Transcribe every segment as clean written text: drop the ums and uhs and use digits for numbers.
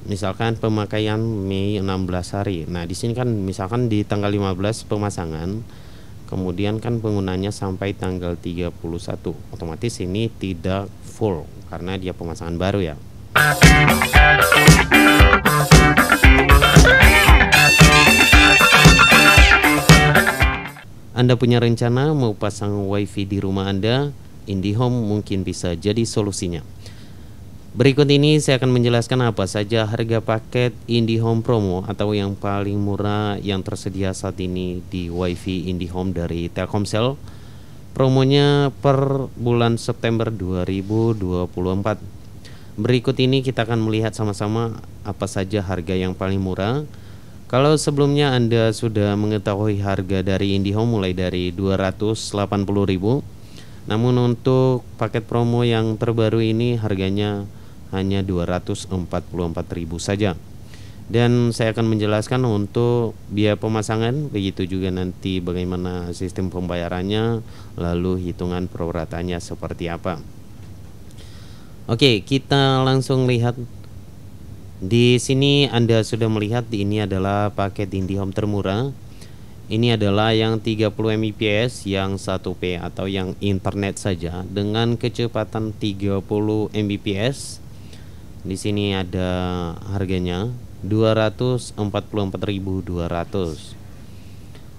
misalkan pemakaian Mei 16 hari. Nah, di sini kan misalkan di tanggal 15 pemasangan, kemudian kan penggunanya sampai tanggal 31. Otomatis ini tidak full karena dia pemasangan baru ya. Anda punya rencana mau pasang WiFi di rumah Anda? IndiHome mungkin bisa jadi solusinya. Berikut ini saya akan menjelaskan apa saja harga paket IndiHome Promo atau yang paling murah yang tersedia saat ini di WiFi IndiHome dari Telkomsel. Promonya per bulan September 2024. Berikut ini kita akan melihat sama-sama apa saja harga yang paling murah. Kalau sebelumnya Anda sudah mengetahui harga dari IndiHome mulai dari 280.000, namun untuk paket promo yang terbaru ini harganya hanya 244.000 saja. Dan saya akan menjelaskan untuk biaya pemasangan, begitu juga nanti bagaimana sistem pembayarannya, lalu hitungan proratanya seperti apa. Oke, kita langsung lihat. Di sini Anda sudah melihat ini adalah paket IndiHome termurah. Ini adalah yang 30 Mbps yang 1P atau yang internet saja dengan kecepatan 30 Mbps. Di sini ada harganya 244.200.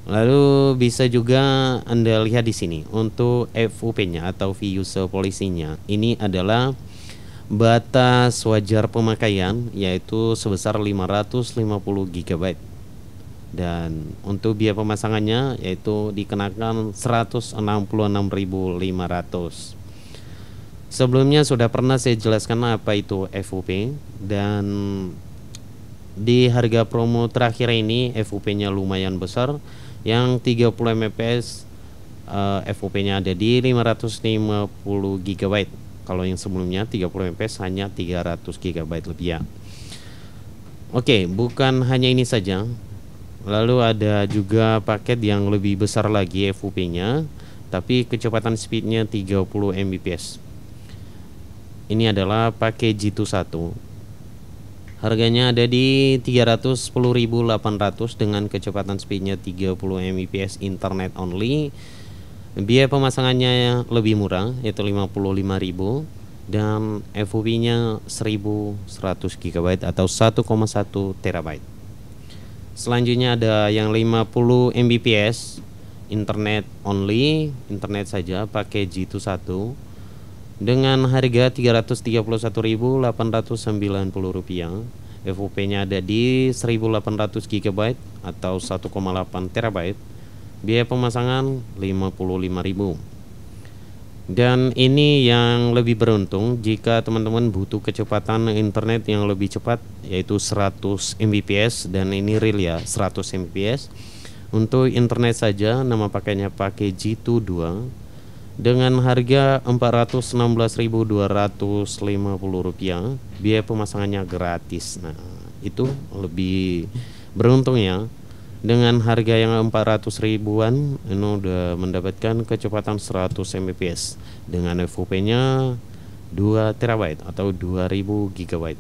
Lalu bisa juga Anda lihat di sini untuk FUP-nya atau View Use Policy-nya. Ini adalah batas wajar pemakaian yaitu sebesar 550 GB. Dan untuk biaya pemasangannya yaitu dikenakan 166.500. Sebelumnya sudah pernah saya jelaskan apa itu FUP, dan di harga promo terakhir ini FUP-nya lumayan besar. Yang 30 Mbps FUP-nya ada di 550 GB. Kalau yang sebelumnya 30 Mbps hanya 300 GB lebih ya. Oke, bukan hanya ini saja. Lalu ada juga paket yang lebih besar lagi FUP-nya, tapi kecepatan speednya 30 Mbps. Ini adalah paket G2 1. Harganya ada di 310.800 dengan kecepatan speednya 30 Mbps internet only. Biaya pemasangannya lebih murah yaitu 55.000 dan FUP-nya 1100 GB atau 1,1 TB. Selanjutnya ada yang 50 Mbps internet only, internet saja pakai G2 1 dengan harga Rp331.890. FUP-nya ada di 1.800 GB atau 1,8 TB. Biaya pemasangan 55.000. Dan ini yang lebih beruntung jika teman-teman butuh kecepatan internet yang lebih cepat yaitu 100 Mbps, dan ini real ya 100 Mbps. Untuk internet saja nama pakainya pakai G2 2 dengan harga Rp416.250. Biaya pemasangannya gratis. Nah, itu lebih beruntung ya. Dengan harga yang 400 ribuan ini udah mendapatkan kecepatan 100 Mbps dengan FUP-nya 2 TB atau 2000 GB.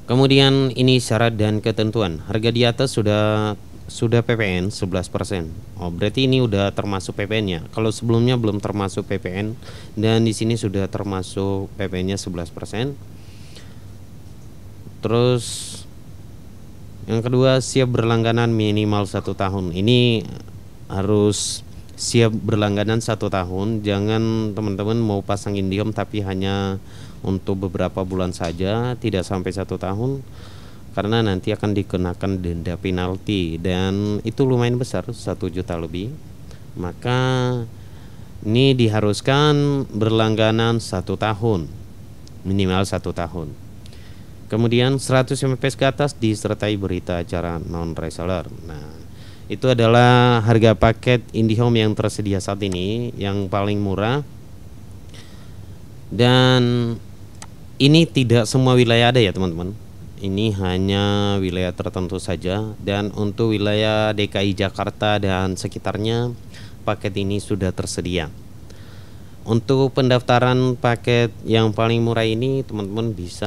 Kemudian ini syarat dan ketentuan. Harga di atas sudah PPN 11%. Oh, berarti ini udah termasuk PPN-nya. Kalau sebelumnya belum termasuk PPN, dan di sini sudah termasuk PPN-nya 11%. Terus yang kedua, siap berlangganan minimal 1 tahun. Ini harus siap berlangganan 1 tahun. Jangan teman-teman mau pasang IndiHome tapi hanya untuk beberapa bulan saja, tidak sampai 1 tahun. Karena nanti akan dikenakan denda penalti, dan itu lumayan besar, 1 juta lebih. Maka ini diharuskan berlangganan 1 tahun, minimal 1 tahun. Kemudian 100 Mbps ke atas disertai berita acara non reseller. Nah, itu adalah harga paket IndiHome yang tersedia saat ini yang paling murah. Dan ini tidak semua wilayah ada ya teman-teman. Ini hanya wilayah tertentu saja, dan untuk wilayah DKI Jakarta dan sekitarnya paket ini sudah tersedia. Untuk pendaftaran paket yang paling murah ini, teman-teman bisa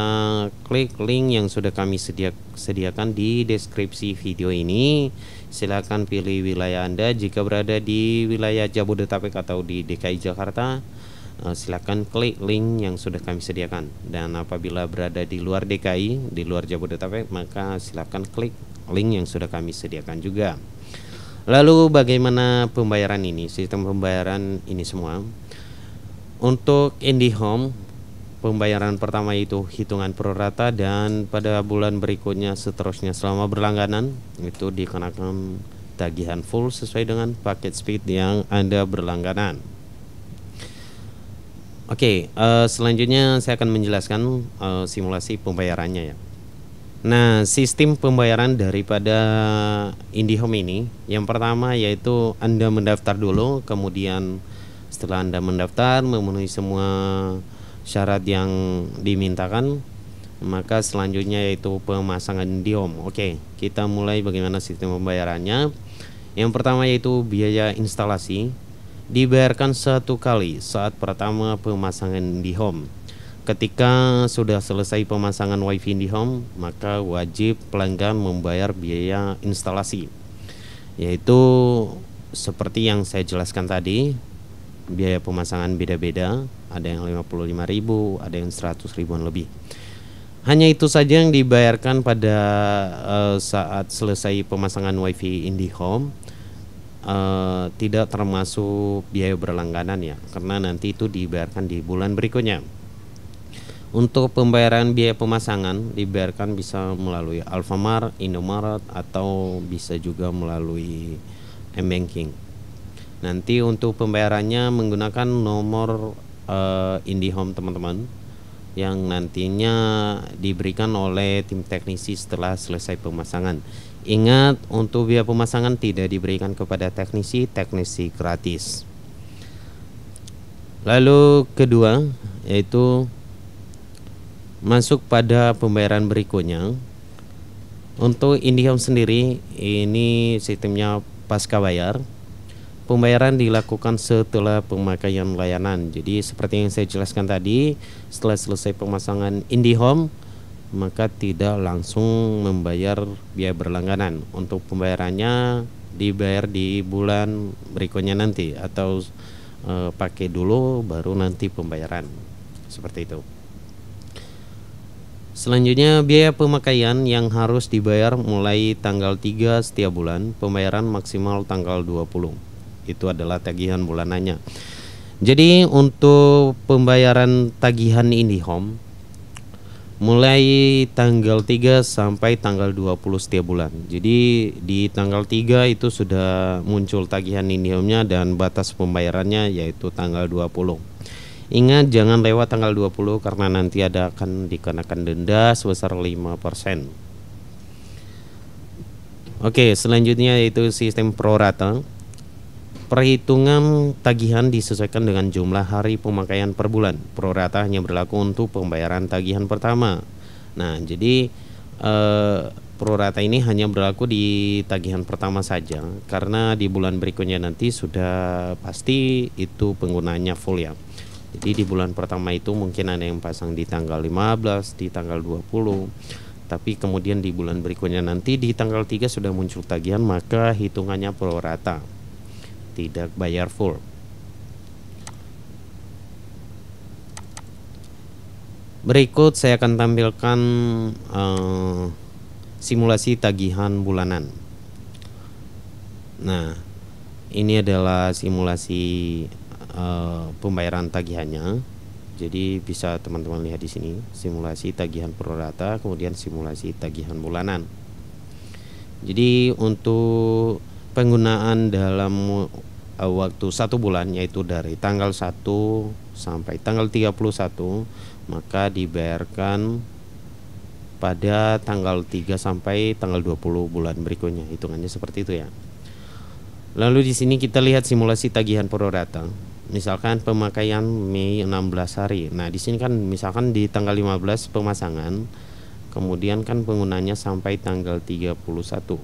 klik link yang sudah kami sediakan di deskripsi video ini. Silakan pilih wilayah Anda. Jika berada di wilayah Jabodetabek atau di DKI Jakarta, silakan klik link yang sudah kami sediakan. Dan apabila berada di luar DKI, di luar Jabodetabek, maka silakan klik link yang sudah kami sediakan juga. Lalu bagaimana pembayaran ini, sistem pembayaran ini semua? Untuk IndiHome, pembayaran pertama itu hitungan pro rata, dan pada bulan berikutnya seterusnya selama berlangganan itu dikenakan tagihan full sesuai dengan paket speed yang Anda berlangganan. Oke, selanjutnya saya akan menjelaskan simulasi pembayarannya ya. Nah, sistem pembayaran daripada IndiHome ini, yang pertama yaitu Anda mendaftar dulu, kemudian setelah Anda mendaftar, memenuhi semua syarat yang dimintakan, maka selanjutnya yaitu pemasangan IndiHome. Oke, kita mulai bagaimana sistem pembayarannya. Yang pertama yaitu biaya instalasi, dibayarkan satu kali saat pertama pemasangan IndiHome. Ketika sudah selesai pemasangan WiFi IndiHome, maka wajib pelanggan membayar biaya instalasi, yaitu seperti yang saya jelaskan tadi. Biaya pemasangan beda-beda, ada yang 55.000, ada yang 100 ribuan lebih. Hanya itu saja yang dibayarkan pada saat selesai pemasangan WiFi IndiHome, tidak termasuk biaya berlangganan ya, karena nanti itu dibayarkan di bulan berikutnya. Untuk pembayaran biaya pemasangan dibayarkan bisa melalui Alfamart, Indomaret, atau bisa juga melalui M-Banking. Nanti untuk pembayarannya menggunakan nomor IndiHome teman-teman, yang nantinya diberikan oleh tim teknisi setelah selesai pemasangan. Ingat, untuk biaya pemasangan tidak diberikan kepada teknisi gratis. Lalu kedua yaitu masuk pada pembayaran berikutnya. Untuk IndiHome sendiri ini sistemnya pasca bayar. Pembayaran dilakukan setelah pemakaian layanan. Jadi seperti yang saya jelaskan tadi, setelah selesai pemasangan IndiHome, maka tidak langsung membayar biaya berlangganan. Untuk pembayarannya dibayar di bulan berikutnya nanti, atau pakai dulu baru nanti pembayaran. Seperti itu. Selanjutnya biaya pemakaian yang harus dibayar mulai tanggal 3 setiap bulan, pembayaran maksimal tanggal 20. Itu adalah tagihan bulanannya. Jadi untuk pembayaran tagihan IndiHome mulai tanggal 3 sampai tanggal 20 setiap bulan. Jadi di tanggal 3 itu sudah muncul tagihan IndiHome-nya dan batas pembayarannya yaitu tanggal 20. Ingat, jangan lewat tanggal 20 karena nanti akan dikenakan denda sebesar 5%. Oke, selanjutnya yaitu sistem pro rata. Perhitungan tagihan disesuaikan dengan jumlah hari pemakaian per bulan. Pro rata hanya berlaku untuk pembayaran tagihan pertama. Nah, jadi pro rata ini hanya berlaku di tagihan pertama saja, karena di bulan berikutnya nanti sudah pasti itu penggunaannya full ya. Jadi di bulan pertama itu mungkin ada yang pasang di tanggal 15, di tanggal 20. Tapi kemudian di bulan berikutnya nanti di tanggal 3 sudah muncul tagihan, maka hitungannya pro rata, tidak bayar full. Berikut saya akan tampilkan simulasi tagihan bulanan. Nah, ini adalah simulasi pembayaran tagihannya. Jadi bisa teman-teman lihat di sini, simulasi tagihan pro rata, kemudian simulasi tagihan bulanan. Jadi untuk penggunaan dalam waktu 1 bulan, yaitu dari tanggal 1 sampai tanggal 31, maka dibayarkan pada tanggal 3 sampai tanggal 20 bulan berikutnya. Hitungannya seperti itu ya. Lalu di sini kita lihat simulasi tagihan pro rata. Misalkan pemakaian Mei 16 hari. Nah, di sini kan misalkan di tanggal 15 pemasangan, kemudian kan penggunanya sampai tanggal 31.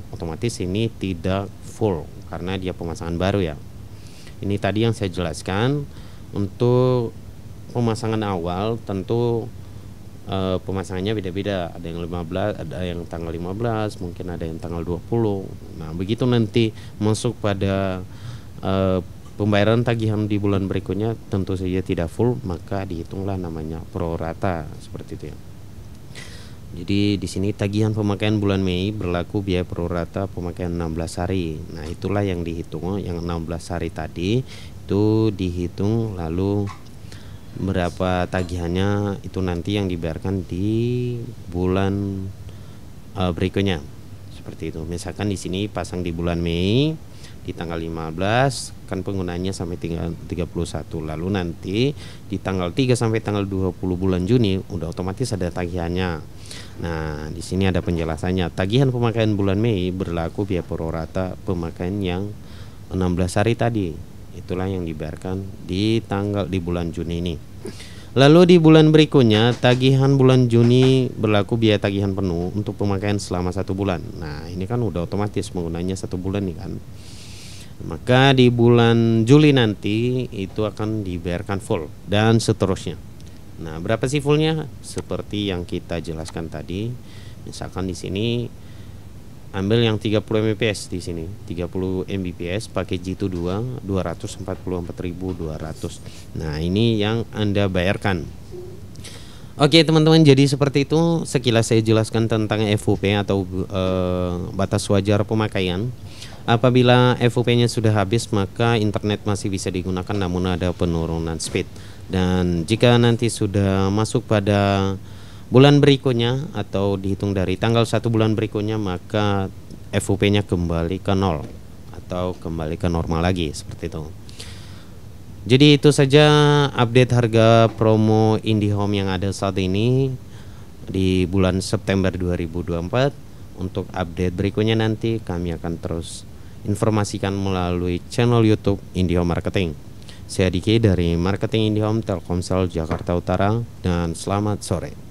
Otomatis ini tidak full karena dia pemasangan baru ya. Ini tadi yang saya jelaskan, Untuk pemasangan awal tentu pemasangannya beda-beda, ada yang 15, ada yang tanggal 15, mungkin ada yang tanggal 20. Nah, begitu nanti masuk pada pembayaran tagihan di bulan berikutnya tentu saja tidak full, maka dihitunglah namanya pro rata seperti itu ya. Jadi di sini tagihan pemakaian bulan Mei berlaku biaya pro rata pemakaian 16 hari. Nah, itulah yang dihitung, yang 16 hari tadi itu dihitung, lalu berapa tagihannya itu nanti yang dibayarkan di bulan berikutnya. Seperti itu. Misalkan di sini pasang di bulan Mei di tanggal 15 kan penggunaannya sampai 31. Lalu nanti di tanggal 3 sampai tanggal 20 bulan Juni udah otomatis ada tagihannya. Nah, di sini ada penjelasannya. Tagihan pemakaian bulan Mei berlaku biaya pro rata pemakaian yang 16 hari tadi. Itulah yang dibayarkan di bulan Juni ini. Lalu di bulan berikutnya tagihan bulan Juni berlaku biaya tagihan penuh untuk pemakaian selama 1 bulan. Nah, ini kan udah otomatis penggunanya 1 bulan nih kan. Maka di bulan Juli nanti itu akan dibayarkan full dan seterusnya. Nah, berapa sih fullnya? Seperti yang kita jelaskan tadi. Misalkan di sini ambil yang 30 Mbps di sini, 30 Mbps pakai G2 244.200. Nah, ini yang Anda bayarkan. Oke, teman-teman, jadi seperti itu sekilas saya jelaskan tentang FOP atau batas wajar pemakaian. Apabila FOP-nya sudah habis, maka internet masih bisa digunakan namun ada penurunan speed. Dan jika nanti sudah masuk pada bulan berikutnya atau dihitung dari tanggal 1 bulan berikutnya, maka FOP-nya kembali ke 0 atau kembali ke normal lagi seperti itu. Jadi itu saja update harga promo IndiHome yang ada saat ini di bulan September 2024. Untuk update berikutnya nanti kami akan terus informasikan melalui channel YouTube IndiHome Marketing. Saya Diki dari Marketing IndiHome Telkomsel Jakarta Utara dan selamat sore.